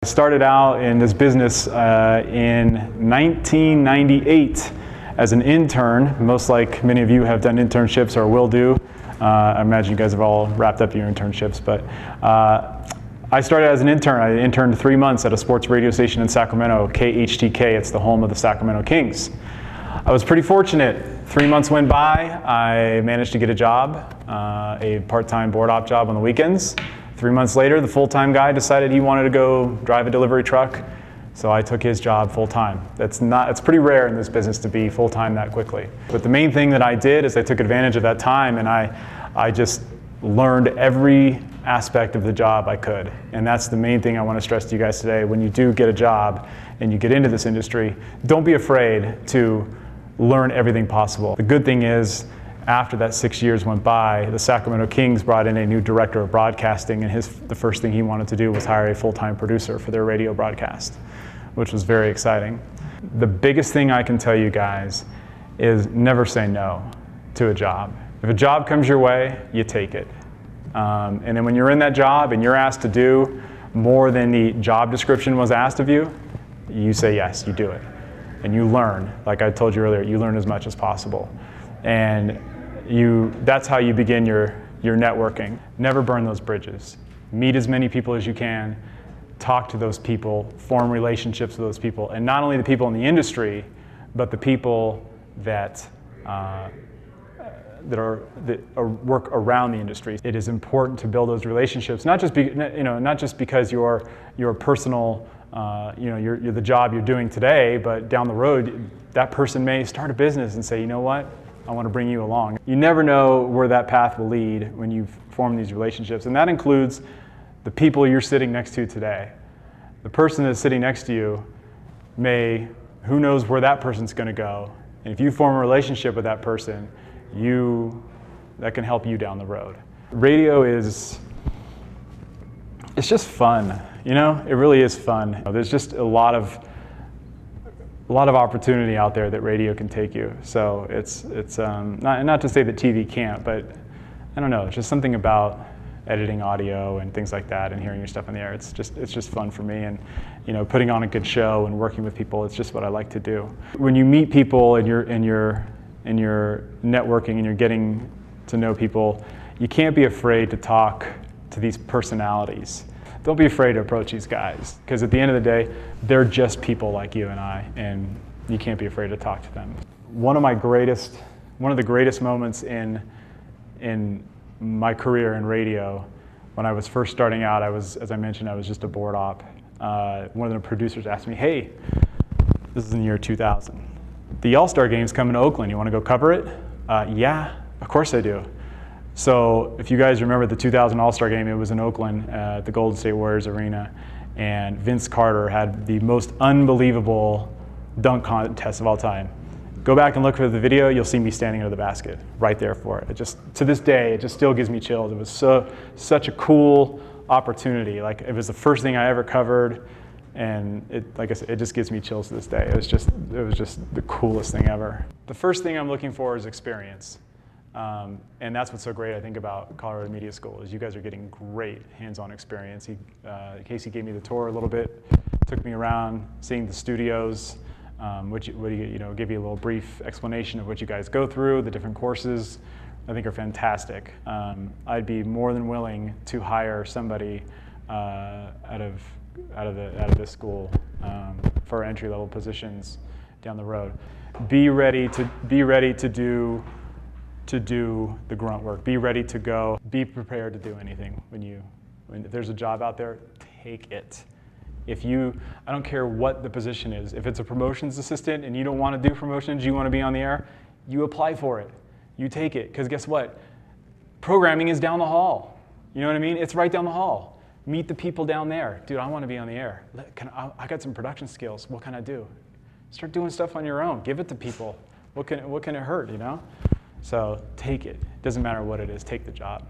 started out in this business in 1998 as an intern, most like many of you have done internships or will do. I imagine you guys have all wrapped up your internships, but I started as an intern. I interned 3 months at a sports radio station in Sacramento, KHTK. It's the home of the Sacramento Kings. I was pretty fortunate. 3 months went by, I managed to get a job, a part-time board op job on the weekends. 3 months later, the full-time guy decided he wanted to go drive a delivery truck, so I took his job full-time. It's pretty rare in this business to be full-time that quickly. But the main thing that I did is I took advantage of that time, and I just learned every aspect of the job I could. And that's the main thing I want to stress to you guys today. When you do get a job and you get into this industry, don't be afraid to learn everything possible. The good thing is, after that 6 years went by, the Sacramento Kings brought in a new director of broadcasting, and the first thing he wanted to do was hire a full-time producer for their radio broadcast, which was very exciting. The biggest thing I can tell you guys is never say no to a job. If a job comes your way, you take it. And then when you're in that job and you're asked to do more than the job description was asked of you, you say yes, you do it. And you learn, like I told you earlier, you learn as much as possible. And that's how you begin your networking. Never burn those bridges. Meet as many people as you can, talk to those people, form relationships with those people, and not only the people in the industry, but the people that work around the industry. It is important to build those relationships, not just because your personal, you're the job you're doing today, but down the road, that person may start a business and say, you know what, I want to bring you along. You never know where that path will lead when you form these relationships, and that includes the people you're sitting next to today. The person that's sitting next to you who knows where that person's going to go, and if you form a relationship with that person, that can help you down the road. Radio it's just fun, you know? It really is fun. There's just a lot of opportunity out there that radio can take you. So it's not to say that TV can't, but I don't know, it's just something about editing audio and things like that and hearing your stuff in the air. It's just fun for me, and putting on a good show and working with people, it's just what I like to do. When you meet people and you're networking and you're getting to know people, you can't be afraid to talk to these personalities. Don't be afraid to approach these guys, because at the end of the day, they're just people like you and I, and you can't be afraid to talk to them. One of the greatest moments in my career in radio, when I was first starting out, as I mentioned, I was just a board op. One of the producers asked me, hey, this is in the year 2000. The All-Star Game's coming to Oakland. You want to go cover it? Yeah, of course I do. So if you guys remember the 2000 All-Star Game, it was in Oakland at the Golden State Warriors Arena, and Vince Carter had the most unbelievable dunk contest of all time. Go back and look for the video, you'll see me standing under the basket, right there for it. To this day, it just still gives me chills. It was such a cool opportunity. Like, it was the first thing I ever covered, and like I said, it just gives me chills to this day. It was just the coolest thing ever. The first thing I'm looking for is experience. And that's what's so great, I think, about Colorado Media School, is you guys are getting great hands-on experience. Casey gave me the tour a little bit, took me around, seeing the studios, give you a little brief explanation of what you guys go through, the different courses. I think are fantastic. I'd be more than willing to hire somebody out of this school for entry-level positions down the road. Be ready to do the grunt work. Be ready to go. Be prepared to do anything if there's a job out there, take it. I don't care what the position is. If it's a promotions assistant and you don't want to do promotions, you want to be on the air, you apply for it. You take it, because guess what? Programming is down the hall. You know what I mean? It's right down the hall. Meet the people down there. Dude, I want to be on the air. I got some production skills. What can I do? Start doing stuff on your own. Give it to people. What can it hurt, you know? So take it. Doesn't matter what it is. Take the job.